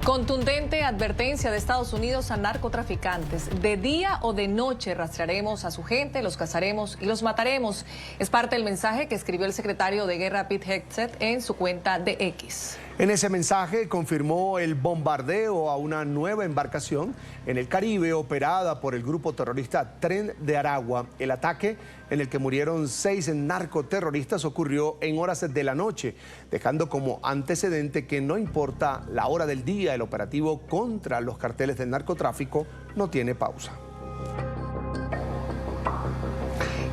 Contundente advertencia de Estados Unidos a narcotraficantes. De día o de noche rastrearemos a su gente, los cazaremos y los mataremos. Es parte del mensaje que escribió el secretario de Guerra Pete Hegseth en su cuenta de X. En ese mensaje confirmó el bombardeo a una nueva embarcación en el Caribe operada por el grupo terrorista Tren de Aragua. El ataque, en el que murieron 6 narcoterroristas, ocurrió en horas de la noche, dejando como antecedente que no importa la hora del día, el operativo contra los carteles del narcotráfico no tiene pausa.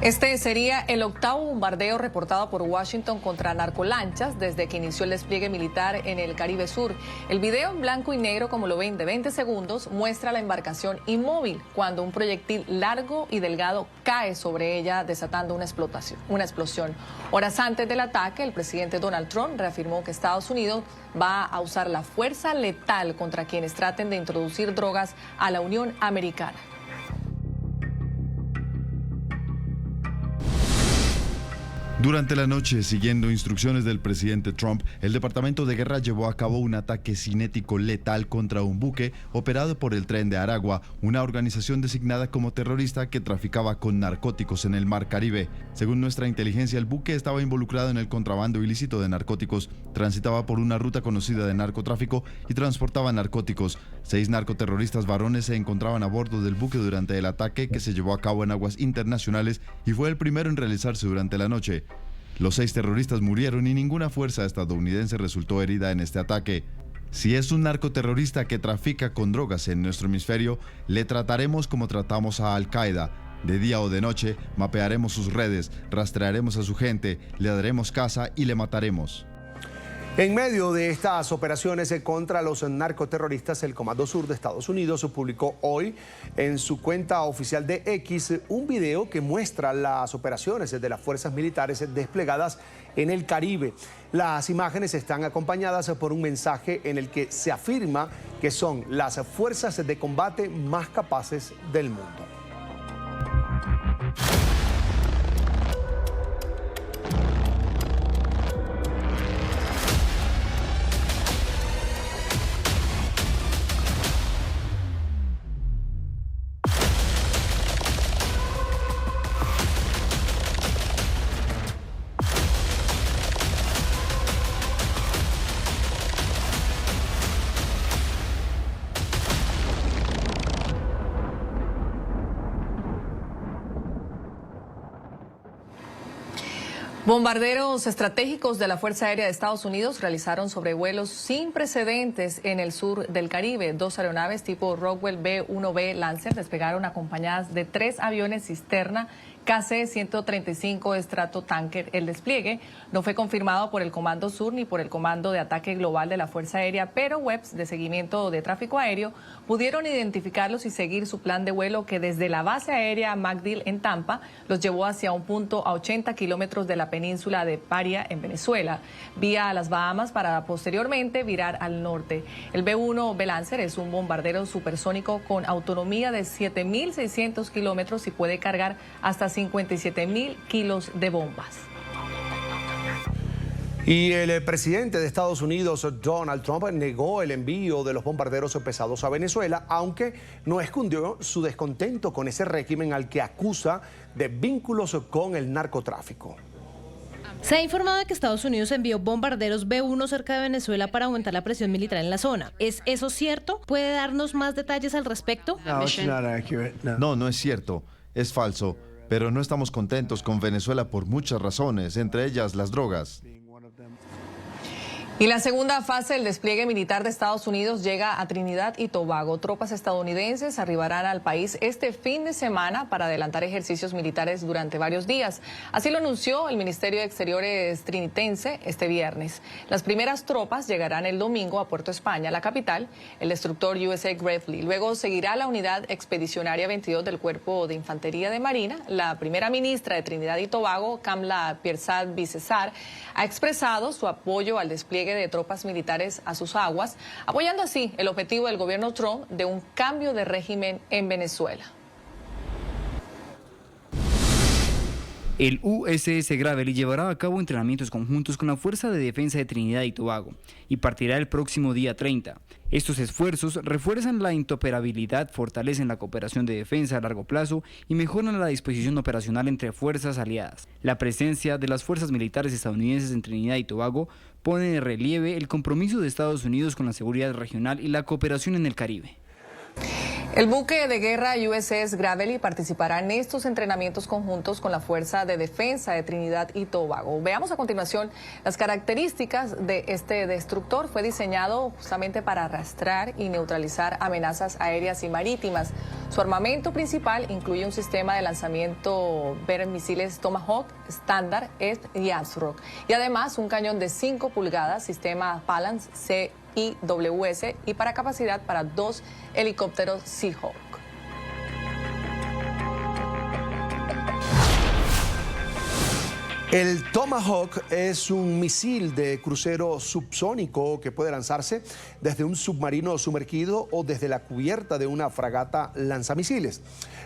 Este sería el 8º bombardeo reportado por Washington contra narcolanchas desde que inició el despliegue militar en el Caribe Sur. El video en blanco y negro, como lo ven, de 20 segundos, muestra la embarcación inmóvil cuando un proyectil largo y delgado cae sobre ella, desatando una explosión. Horas antes del ataque, el presidente Donald Trump reafirmó que Estados Unidos va a usar la fuerza letal contra quienes traten de introducir drogas a la Unión Americana. Durante la noche, siguiendo instrucciones del presidente Trump, el Departamento de Guerra llevó a cabo un ataque cinético letal contra un buque operado por el Tren de Aragua, una organización designada como terrorista que traficaba con narcóticos en el Mar Caribe. Según nuestra inteligencia, el buque estaba involucrado en el contrabando ilícito de narcóticos, transitaba por una ruta conocida de narcotráfico y transportaba narcóticos. 6 narcoterroristas varones se encontraban a bordo del buque durante el ataque, que se llevó a cabo en aguas internacionales y fue el primero en realizarse durante la noche. Los 6 terroristas murieron y ninguna fuerza estadounidense resultó herida en este ataque. Si es un narcoterrorista que trafica con drogas en nuestro hemisferio, le trataremos como tratamos a Al-Qaeda. De día o de noche, mapearemos sus redes, rastrearemos a su gente, le daremos caza y le mataremos. En medio de estas operaciones contra los narcoterroristas, el Comando Sur de Estados Unidos publicó hoy en su cuenta oficial de X un video que muestra las operaciones de las fuerzas militares desplegadas en el Caribe. Las imágenes están acompañadas por un mensaje en el que se afirma que son las fuerzas de combate más capaces del mundo. Bombarderos estratégicos de la Fuerza Aérea de Estados Unidos realizaron sobrevuelos sin precedentes en el sur del Caribe. 2 aeronaves tipo Rockwell B-1B Lancer despegaron acompañadas de 3 aviones cisterna KC-135 Stratotanker. El despliegue no fue confirmado por el Comando Sur ni por el Comando de Ataque Global de la Fuerza Aérea, pero webs de seguimiento de tráfico aéreo pudieron identificarlos y seguir su plan de vuelo, que desde la base aérea MacDill en Tampa los llevó hacia un punto a 80 kilómetros de la península de Paria, en Venezuela, vía a las Bahamas, para posteriormente virar al norte. El B-1B Lancer es un bombardero supersónico con autonomía de 7.600 kilómetros y puede cargar hasta 57.000 kilos de bombas. Y el presidente de Estados Unidos, Donald Trump, negó el envío de los bombarderos pesados a Venezuela, aunque no escondió su descontento con ese régimen al que acusa de vínculos con el narcotráfico. Se ha informado de que Estados Unidos envió bombarderos B-1 cerca de Venezuela para aumentar la presión militar en la zona. ¿Es eso cierto? ¿Puede darnos más detalles al respecto? No, no es cierto. Es falso. Pero no estamos contentos con Venezuela por muchas razones, entre ellas las drogas. Y la segunda fase del despliegue militar de Estados Unidos llega a Trinidad y Tobago. Tropas estadounidenses arribarán al país este fin de semana para adelantar ejercicios militares durante varios días. Así lo anunció el Ministerio de Exteriores trinitense este viernes. Las primeras tropas llegarán el domingo a Puerto España, la capital, el destructor USA Gravely. Luego seguirá la unidad expedicionaria 22 del Cuerpo de Infantería de Marina. La primera ministra de Trinidad y Tobago, Kamla Persad-Bissessar, ha expresado su apoyo al despliegue de tropas militares a sus aguas, apoyando así el objetivo del gobierno Trump de un cambio de régimen en Venezuela. El USS Gravely llevará a cabo entrenamientos conjuntos con la Fuerza de Defensa de Trinidad y Tobago y partirá el próximo día 30. Estos esfuerzos refuerzan la interoperabilidad, fortalecen la cooperación de defensa a largo plazo y mejoran la disposición operacional entre fuerzas aliadas. La presencia de las fuerzas militares estadounidenses en Trinidad y Tobago pone de relieve el compromiso de Estados Unidos con la seguridad regional y la cooperación en el Caribe. El buque de guerra USS Gravely participará en estos entrenamientos conjuntos con la Fuerza de Defensa de Trinidad y Tobago. Veamos a continuación las características de este destructor. Fue diseñado justamente para arrastrar y neutralizar amenazas aéreas y marítimas. Su armamento principal incluye un sistema de lanzamiento misiles Tomahawk, Standard y ASROC, y además un cañón de 5 pulgadas, sistema Balance CIWS, y para capacidad para 2 helicópteros Seahawk. El Tomahawk es un misil de crucero subsónico que puede lanzarse desde un submarino sumergido o desde la cubierta de una fragata lanzamisiles.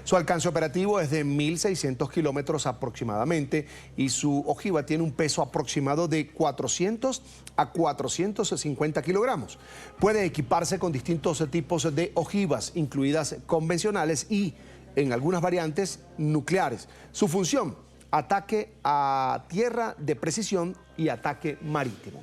Su alcance operativo es de 1.600 kilómetros aproximadamente y su ojiva tiene un peso aproximado de 400 a 450 kilogramos. Puede equiparse con distintos tipos de ojivas, incluidas convencionales y, en algunas variantes, nucleares. Su función: ataque a tierra de precisión y ataque marítimo.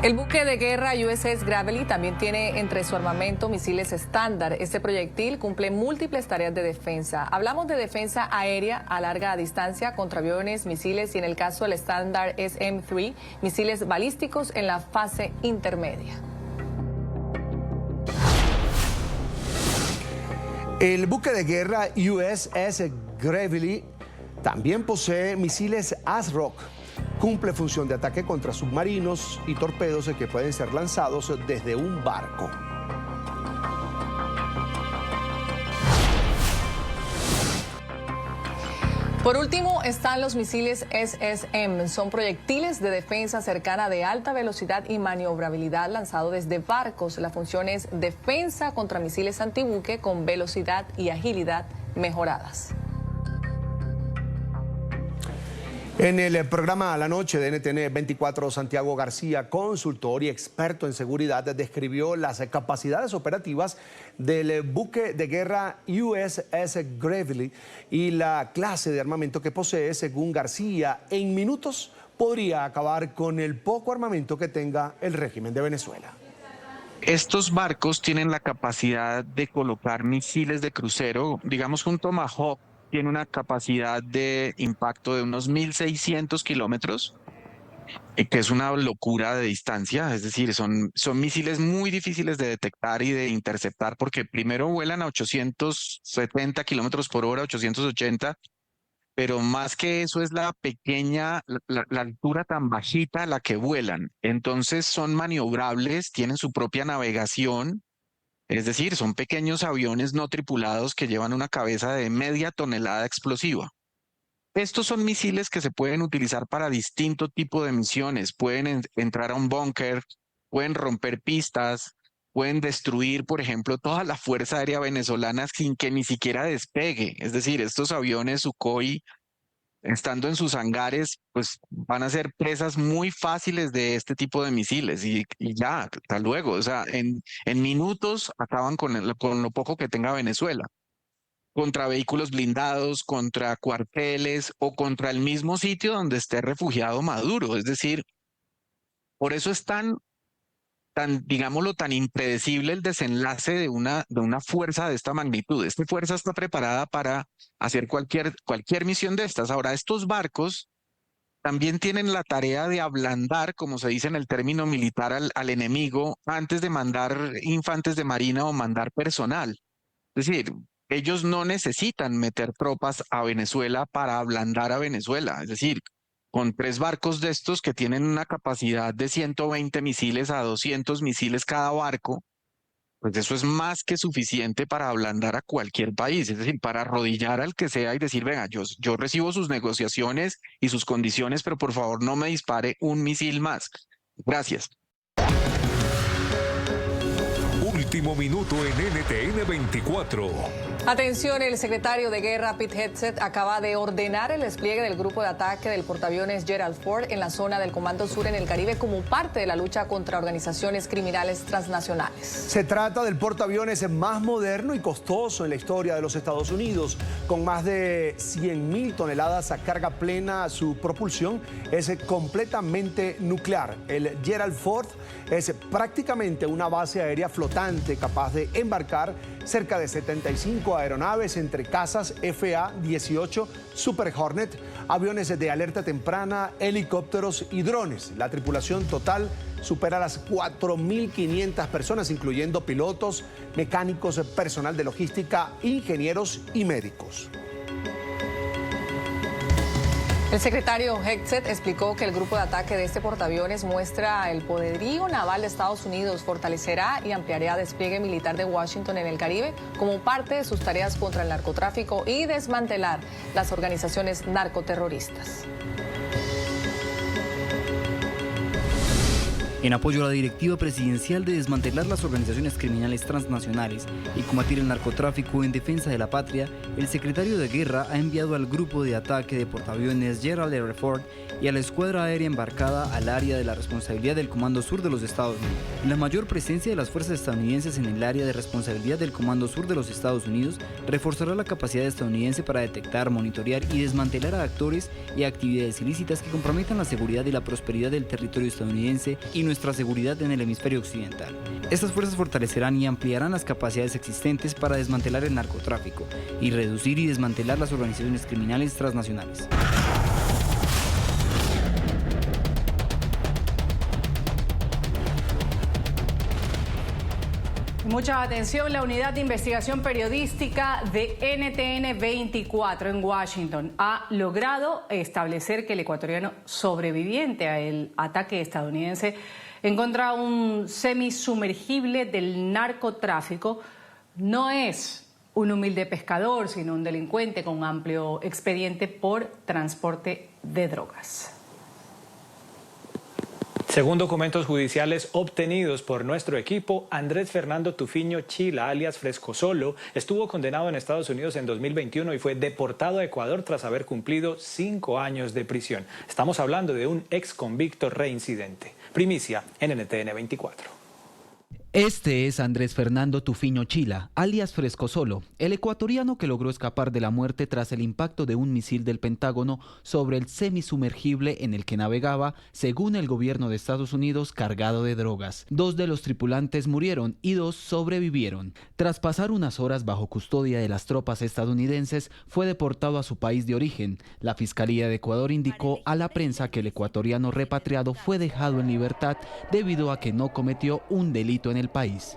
El buque de guerra USS Gravely también tiene entre su armamento misiles estándar. Este proyectil cumple múltiples tareas de defensa. Hablamos de defensa aérea a larga distancia contra aviones, misiles y, en el caso del estándar SM-3, misiles balísticos en la fase intermedia. El buque de guerra USS Gravely también posee misiles ASROC. Cumple función de ataque contra submarinos y torpedos que pueden ser lanzados desde un barco. Por último están los misiles SSM. Son proyectiles de defensa cercana de alta velocidad y maniobrabilidad lanzados desde barcos. La función es defensa contra misiles antibuque con velocidad y agilidad mejoradas. En el programa A la Noche de NTN 24, Santiago García, consultor y experto en seguridad, describió las capacidades operativas del buque de guerra USS Gravely y la clase de armamento que posee. Según García, en minutos podría acabar con el poco armamento que tenga el régimen de Venezuela. Estos barcos tienen la capacidad de colocar misiles de crucero. Digamos que un Tomahawk tiene una capacidad de impacto de unos 1.600 kilómetros, que es una locura de distancia. Es decir, son misiles muy difíciles de detectar y de interceptar, porque primero vuelan a 870 kilómetros por hora, 880, pero más que eso es la altura tan bajita a la que vuelan. Entonces son maniobrables, tienen su propia navegación. Es decir, son pequeños aviones no tripulados que llevan una cabeza de media tonelada explosiva. Estos son misiles que se pueden utilizar para distinto tipo de misiones. Pueden entrar a un búnker, pueden romper pistas, pueden destruir, por ejemplo, toda la Fuerza Aérea Venezolana sin que ni siquiera despegue. Es decir, estos aviones Sukhoi, estando en sus hangares, pues van a ser presas muy fáciles de este tipo de misiles y ya, hasta luego. O sea, en minutos acaban con lo poco que tenga Venezuela. Contra vehículos blindados, contra cuarteles o contra el mismo sitio donde esté refugiado Maduro. Es decir, por eso es tan, digámoslo, tan impredecible el desenlace de una fuerza de esta magnitud. Esta fuerza está preparada para hacer cualquier misión de estas. Ahora, estos barcos también tienen la tarea de ablandar, como se dice en el término militar, al enemigo antes de mandar infantes de marina o mandar personal. Es decir, ellos no necesitan meter tropas a Venezuela para ablandar a Venezuela. Es decir, con 3 barcos de estos que tienen una capacidad de 120 misiles a 200 misiles cada barco, pues eso es más que suficiente para ablandar a cualquier país, es decir, para arrodillar al que sea y decir, venga, yo recibo sus negociaciones y sus condiciones, pero por favor no me dispare un misil más. Gracias. Último minuto en NTN 24. Atención, el secretario de Guerra, Pete Hegseth, acaba de ordenar el despliegue del grupo de ataque del portaaviones Gerald Ford en la zona del Comando Sur en el Caribe como parte de la lucha contra organizaciones criminales transnacionales. Se trata del portaaviones más moderno y costoso en la historia de los Estados Unidos. Con más de 100.000 toneladas a carga plena, su propulsión es completamente nuclear. El Gerald Ford es prácticamente una base aérea flotante capaz de embarcar cerca de 75 aeronaves entre cazas FA-18 Super Hornet, aviones de alerta temprana, helicópteros y drones. La tripulación total supera las 4.500 personas, incluyendo pilotos, mecánicos, personal de logística, ingenieros y médicos. El secretario Hegseth explicó que el grupo de ataque de este portaaviones muestra el poderío naval de Estados Unidos, fortalecerá y ampliará despliegue militar de Washington en el Caribe como parte de sus tareas contra el narcotráfico y desmantelar las organizaciones narcoterroristas. En apoyo a la directiva presidencial de desmantelar las organizaciones criminales transnacionales y combatir el narcotráfico en defensa de la patria, el secretario de Guerra ha enviado al grupo de ataque de portaaviones Gerald R. Ford y a la escuadra aérea embarcada al área de la responsabilidad del Comando Sur de los Estados Unidos. La mayor presencia de las fuerzas estadounidenses en el área de responsabilidad del Comando Sur de los Estados Unidos reforzará la capacidad estadounidense para detectar, monitorear y desmantelar a actores y actividades ilícitas que comprometan la seguridad y la prosperidad del territorio estadounidense y nuestra seguridad en el hemisferio occidental. Estas fuerzas fortalecerán y ampliarán las capacidades existentes para desmantelar el narcotráfico y reducir y desmantelar las organizaciones criminales transnacionales. Mucha atención, la unidad de investigación periodística de NTN 24 en Washington ha logrado establecer que el ecuatoriano sobreviviente al ataque estadounidense encontró un semisumergible del narcotráfico. No es un humilde pescador, sino un delincuente con un amplio expediente por transporte de drogas. Según documentos judiciales obtenidos por nuestro equipo, Andrés Fernando Tufiño Chila, alias Frescosolo, estuvo condenado en Estados Unidos en 2021 y fue deportado a Ecuador tras haber cumplido 5 años de prisión. Estamos hablando de un ex convicto reincidente. Primicia en NTN 24. Este es Andrés Fernando Tufiño Chila, alias Frescosolo, el ecuatoriano que logró escapar de la muerte tras el impacto de un misil del Pentágono sobre el semisumergible en el que navegaba, según el gobierno de Estados Unidos, cargado de drogas. 2 de los tripulantes murieron y 2 sobrevivieron. Tras pasar unas horas bajo custodia de las tropas estadounidenses, fue deportado a su país de origen. La Fiscalía de Ecuador indicó a la prensa que el ecuatoriano repatriado fue dejado en libertad debido a que no cometió un delito en el país.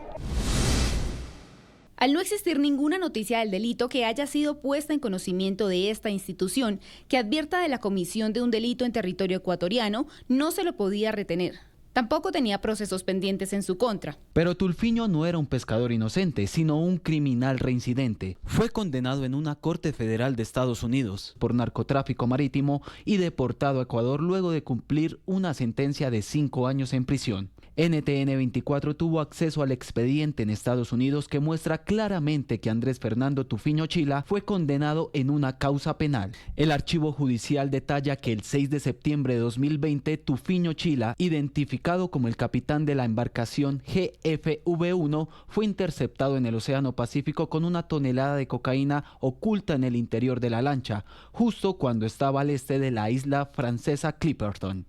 Al no existir ninguna noticia del delito que haya sido puesta en conocimiento de esta institución que advierta de la comisión de un delito en territorio ecuatoriano, no se lo podía retener. Tampoco tenía procesos pendientes en su contra. Pero Tufiño no era un pescador inocente, sino un criminal reincidente. Fue condenado en una corte federal de Estados Unidos por narcotráfico marítimo y deportado a Ecuador luego de cumplir una sentencia de 5 años en prisión. NTN 24 tuvo acceso al expediente en Estados Unidos que muestra claramente que Andrés Fernando Tufiño Chila fue condenado en una causa penal. El archivo judicial detalla que el 6 de septiembre de 2020, Tufiño Chila, identificado como el capitán de la embarcación GFV-1, fue interceptado en el Océano Pacífico con 1 tonelada de cocaína oculta en el interior de la lancha, justo cuando estaba al este de la isla francesa Clipperton.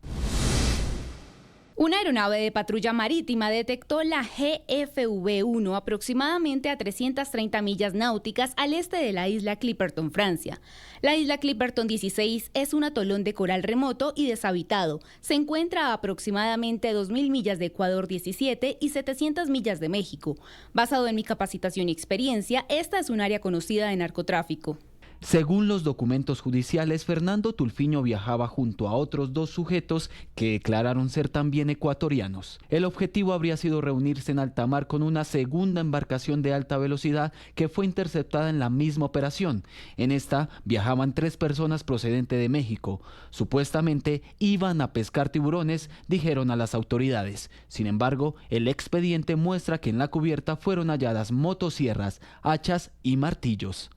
Una aeronave de patrulla marítima detectó la GFV-1 aproximadamente a 330 millas náuticas al este de la isla Clipperton, Francia. La isla Clipperton 16 es un atolón de coral remoto y deshabitado. Se encuentra a aproximadamente 2.000 millas de Ecuador 17 y 700 millas de México. Basado en mi capacitación y experiencia, esta es un área conocida de narcotráfico. Según los documentos judiciales, Fernando Tulfiño viajaba junto a otros 2 sujetos que declararon ser también ecuatorianos. El objetivo habría sido reunirse en alta mar con una segunda embarcación de alta velocidad que fue interceptada en la misma operación. En esta viajaban 3 personas procedentes de México. Supuestamente iban a pescar tiburones, dijeron a las autoridades. Sin embargo, el expediente muestra que en la cubierta fueron halladas motosierras, hachas y martillos.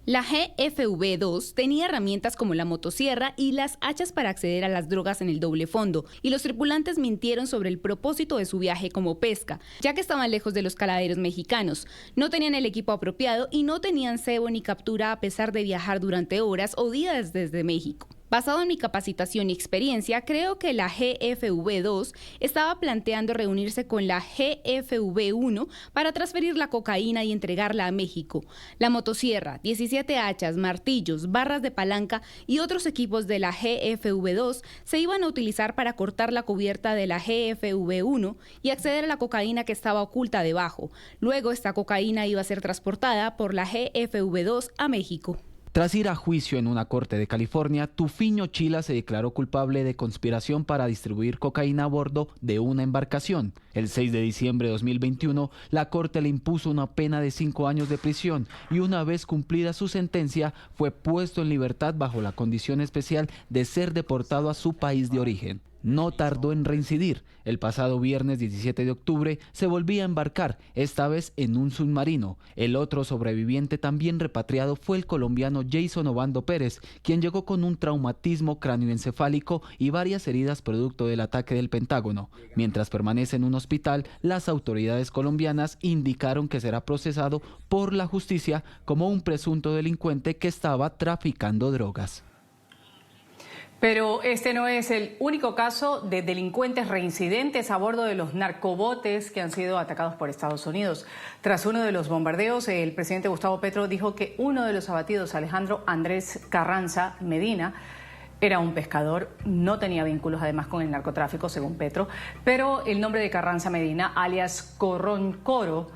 La GFV-2 tenía herramientas como la motosierra y las hachas para acceder a las drogas en el doble fondo, y los tripulantes mintieron sobre el propósito de su viaje como pesca, ya que estaban lejos de los caladeros mexicanos, no tenían el equipo apropiado y no tenían cebo ni captura a pesar de viajar durante horas o días desde México. Basado en mi capacitación y experiencia, creo que la GFV-2 estaba planteando reunirse con la GFV-1 para transferir la cocaína y entregarla a México. La motosierra, 17 hachas, martillos, barras de palanca y otros equipos de la GFV-2 se iban a utilizar para cortar la cubierta de la GFV-1 y acceder a la cocaína que estaba oculta debajo. Luego, esta cocaína iba a ser transportada por la GFV-2 a México. Tras ir a juicio en una corte de California, Tulfiño Chila se declaró culpable de conspiración para distribuir cocaína a bordo de una embarcación. El 6 de diciembre de 2021, la corte le impuso una pena de 5 años de prisión y una vez cumplida su sentencia, fue puesto en libertad bajo la condición especial de ser deportado a su país de origen. No tardó en reincidir. El pasado viernes 17 de octubre se volvía a embarcar, esta vez en un submarino. El otro sobreviviente también repatriado fue el colombiano Jason Obando Pérez, quien llegó con un traumatismo cráneoencefálico y varias heridas producto del ataque del Pentágono. Mientras permanece en un hospital, las autoridades colombianas indicaron que será procesado por la justicia como un presunto delincuente que estaba traficando drogas. Pero este no es el único caso de delincuentes reincidentes a bordo de los narcobotes que han sido atacados por Estados Unidos. Tras uno de los bombardeos, el presidente Gustavo Petro dijo que uno de los abatidos, Alejandro Andrés Carranza Medina, era un pescador, no tenía vínculos además con el narcotráfico, según Petro, pero el nombre de Carranza Medina, alias Corroncoro,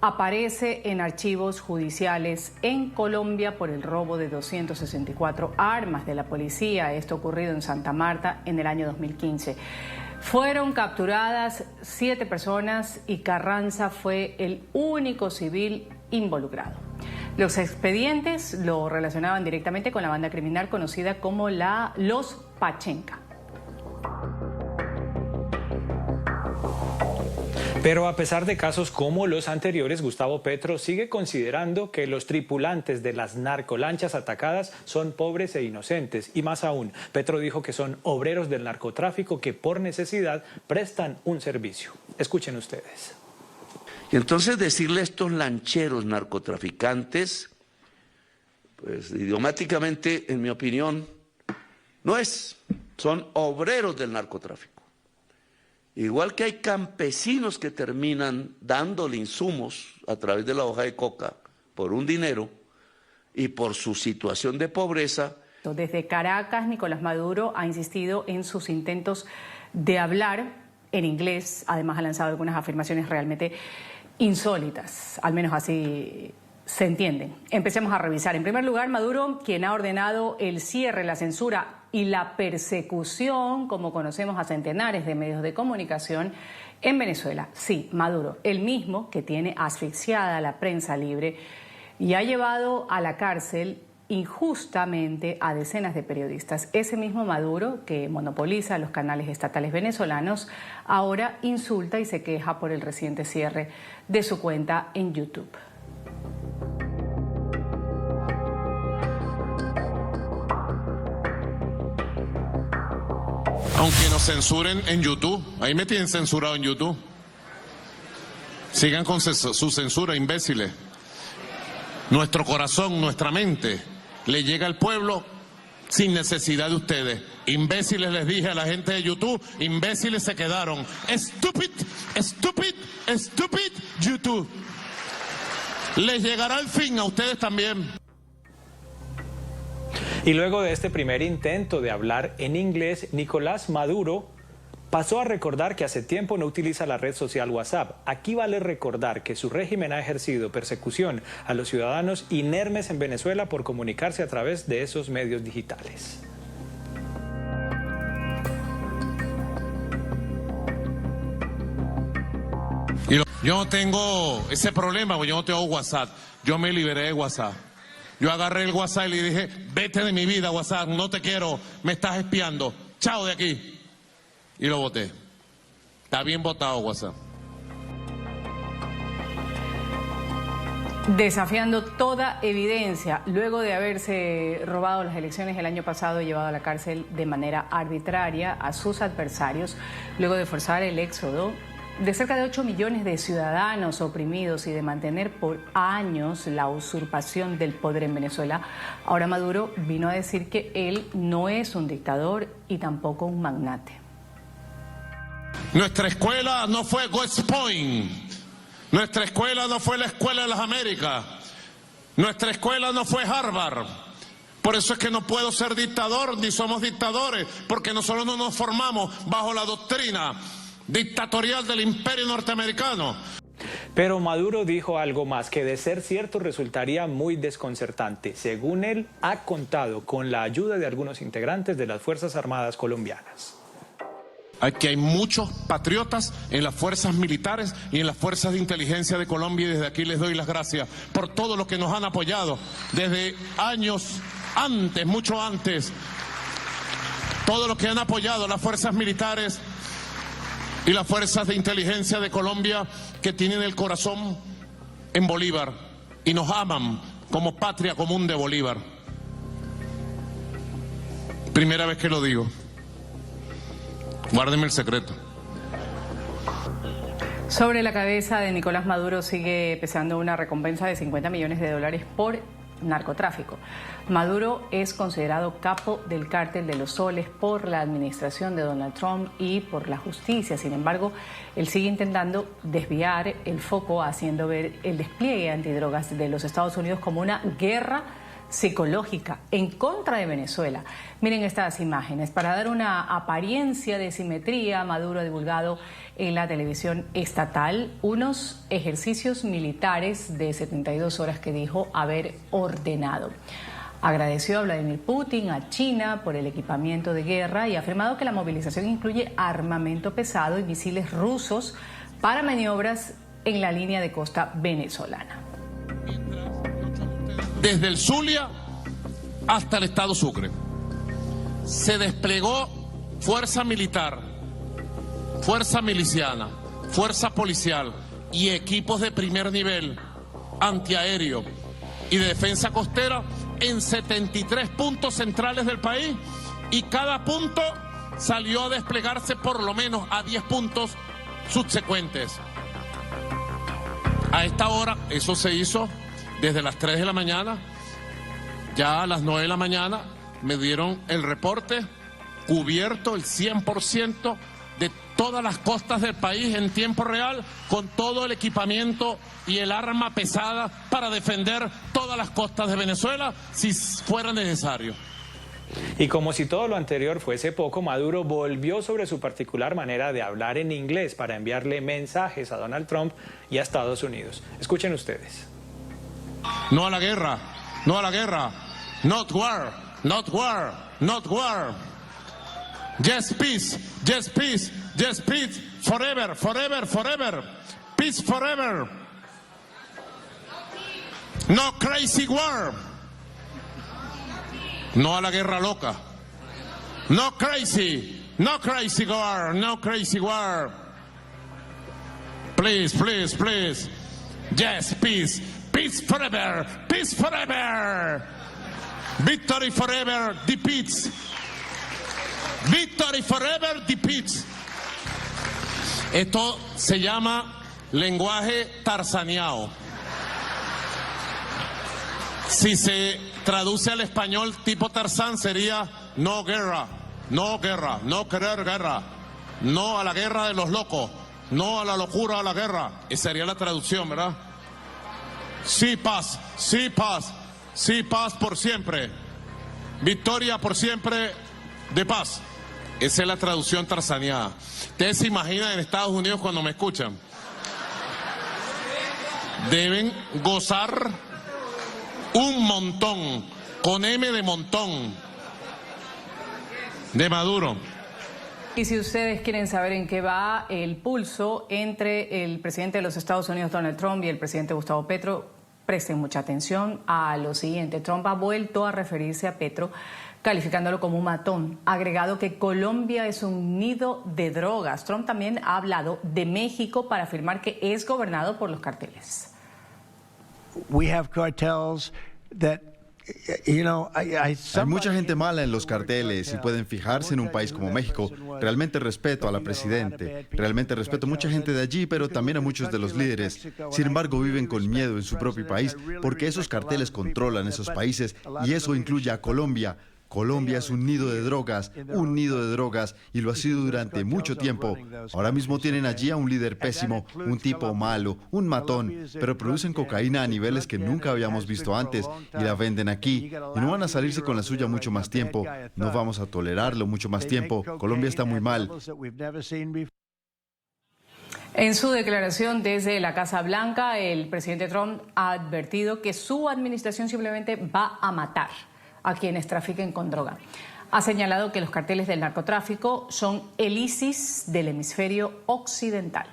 aparece en archivos judiciales en Colombia por el robo de 264 armas de la policía, esto ocurrido en Santa Marta en el año 2015. Fueron capturadas 7 personas y Carranza fue el único civil involucrado. Los expedientes lo relacionaban directamente con la banda criminal conocida como los Pachenca. Pero a pesar de casos como los anteriores, Gustavo Petro sigue considerando que los tripulantes de las narcolanchas atacadas son pobres e inocentes. Y más aún, Petro dijo que son obreros del narcotráfico que por necesidad prestan un servicio. Escuchen ustedes. Y entonces decirle a estos lancheros narcotraficantes, pues idiomáticamente, en mi opinión, son obreros del narcotráfico. Igual que hay campesinos que terminan dándole insumos a través de la hoja de coca por un dinero y por su situación de pobreza. Desde Caracas, Nicolás Maduro ha insistido en sus intentos de hablar en inglés. Además, ha lanzado algunas afirmaciones realmente insólitas, al menos así se entienden. Empecemos a revisar. En primer lugar, Maduro, quien ha ordenado el cierre, la censura y la persecución, como conocemos a centenares de medios de comunicación en Venezuela. Sí, Maduro, el mismo que tiene asfixiada a la prensa libre y ha llevado a la cárcel injustamente a decenas de periodistas. Ese mismo Maduro, que monopoliza los canales estatales venezolanos, ahora insulta y se queja por el reciente cierre de su cuenta en YouTube. Aunque nos censuren en YouTube, ahí me tienen censurado en YouTube. Sigan con su censura, imbéciles. Nuestro corazón, nuestra mente, le llega al pueblo sin necesidad de ustedes. Imbéciles les dije a la gente de YouTube, imbéciles se quedaron. Stupid, stupid, stupid YouTube. Les llegará el fin a ustedes también. Y luego de este primer intento de hablar en inglés, Nicolás Maduro pasó a recordar que hace tiempo no utiliza la red social WhatsApp. Aquí vale recordar que su régimen ha ejercido persecución a los ciudadanos inermes en Venezuela por comunicarse a través de esos medios digitales. Yo no tengo ese problema, porque yo no tengo WhatsApp. Yo me liberé de WhatsApp. Yo agarré el WhatsApp y le dije, vete de mi vida, WhatsApp, no te quiero, me estás espiando. Chao de aquí. Y lo boté. Está bien votado WhatsApp. Desafiando toda evidencia, luego de haberse robado las elecciones el año pasado y llevado a la cárcel de manera arbitraria a sus adversarios, luego de forzar el éxodo de cerca de 8 millones de ciudadanos oprimidos y de mantener por años la usurpación del poder en Venezuela, ahora Maduro vino a decir que él no es un dictador y tampoco un magnate. Nuestra escuela no fue West Point. Nuestra escuela no fue la Escuela de las Américas. Nuestra escuela no fue Harvard. Por eso es que no puedo ser dictador ni somos dictadores, porque nosotros no nos formamos bajo la doctrina dictatorial del imperio norteamericano. Pero Maduro dijo algo más que, de ser cierto, resultaría muy desconcertante. Según él, ha contado con la ayuda de algunos integrantes de las Fuerzas Armadas colombianas. Aquí hay muchos patriotas en las fuerzas militares y en las fuerzas de inteligencia de Colombia, y desde aquí les doy las gracias por todo lo que nos han apoyado desde años antes, mucho antes. Todo lo que han apoyado las fuerzas militares y las fuerzas de inteligencia de Colombia, que tienen el corazón en Bolívar y nos aman como patria común de Bolívar. Primera vez que lo digo. Guárdeme el secreto. Sobre la cabeza de Nicolás Maduro sigue pesando una recompensa de $50 millones por narcotráfico. Maduro es considerado capo del cártel de los soles por la administración de Donald Trump y por la justicia. Sin embargo, él sigue intentando desviar el foco, haciendo ver el despliegue antidrogas de los Estados Unidos como una guerra psicológica en contra de Venezuela. Miren estas imágenes. Para dar una apariencia de simetría, Maduro ha divulgado en la televisión estatal unos ejercicios militares de 72 horas que dijo haber ordenado. Agradeció a Vladimir Putin, a China, por el equipamiento de guerra y ha afirmado que la movilización incluye armamento pesado y misiles rusos para maniobras en la línea de costa venezolana. Desde el Zulia hasta el estado Sucre se desplegó fuerza militar, fuerza miliciana, fuerza policial y equipos de primer nivel, antiaéreo y de defensa costera en 73 puntos centrales del país, y cada punto salió a desplegarse por lo menos a 10 puntos subsecuentes. A esta hora eso se hizo desde las 3 de la mañana, ya a las 9 de la mañana me dieron el reporte cubierto el 100% de todas las costas del país en tiempo real, con todo el equipamiento y el arma pesada para defender todas las costas de Venezuela si fuera necesario. Y como si todo lo anterior fuese poco, Maduro volvió sobre su particular manera de hablar en inglés para enviarle mensajes a Donald Trump y a Estados Unidos. Escuchen ustedes. No a la guerra, no a la guerra. Not war, not war, not war. Yes, peace, yes, peace, yes, peace. Forever, forever, forever. Peace forever. No crazy war. No a la guerra loca. No crazy war, no crazy war. Please, please, please. Yes, peace. Peace forever, peace forever. Victory forever, defeats. Victory forever, defeats. Esto se llama lenguaje tarzaneado. Si se traduce al español tipo Tarzán sería no guerra, no guerra, no querer guerra, no a la guerra de los locos, no a la locura, a la guerra. Esa sería la traducción, ¿verdad? Sí paz, sí paz, sí paz por siempre. Victoria por siempre de paz. Esa es la traducción tarzaneada. ¿Ustedes se imaginan en Estados Unidos cuando me escuchan? Deben gozar un montón, con M de montón, de Maduro. Y si ustedes quieren saber en qué va el pulso entre el presidente de los Estados Unidos, Donald Trump, y el presidente Gustavo Petro, presten mucha atención a lo siguiente. Trump ha vuelto a referirse a Petro, calificándolo como un matón. Ha agregado que Colombia es un nido de drogas. Trump también ha hablado de México para afirmar que es gobernado por los carteles. We have cartels that hay mucha gente mala en los carteles y pueden fijarse en un país como México. Realmente respeto a la presidente, realmente respeto a mucha gente de allí, pero también a muchos de los líderes. Sin embargo, viven con miedo en su propio país porque esos carteles controlan esos países y eso incluye a Colombia. Colombia es un nido de drogas, y lo ha sido durante mucho tiempo. Ahora mismo tienen allí a un líder pésimo, un tipo malo, un matón, pero producen cocaína a niveles que nunca habíamos visto antes y la venden aquí. Y no van a salirse con la suya mucho más tiempo. No vamos a tolerarlo mucho más tiempo. Colombia está muy mal. En su declaración desde la Casa Blanca, el presidente Trump ha advertido que su administración simplemente va a matar a quienes trafiquen con droga. Ha señalado que los carteles del narcotráfico son el ISIS del hemisferio occidental.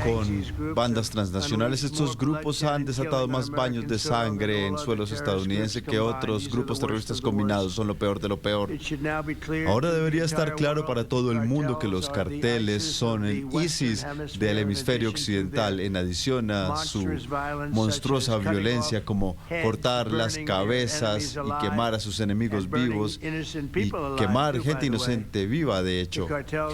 Con bandas transnacionales, estos grupos han desatado más baños de sangre en suelos estadounidenses que otros grupos terroristas combinados. Son lo peor de lo peor. Ahora debería estar claro para todo el mundo que los carteles son el ISIS del hemisferio occidental, en adición a su monstruosa violencia como cortar las cabezas y quemar a sus enemigos vivos y quemar gente inocente viva, de hecho.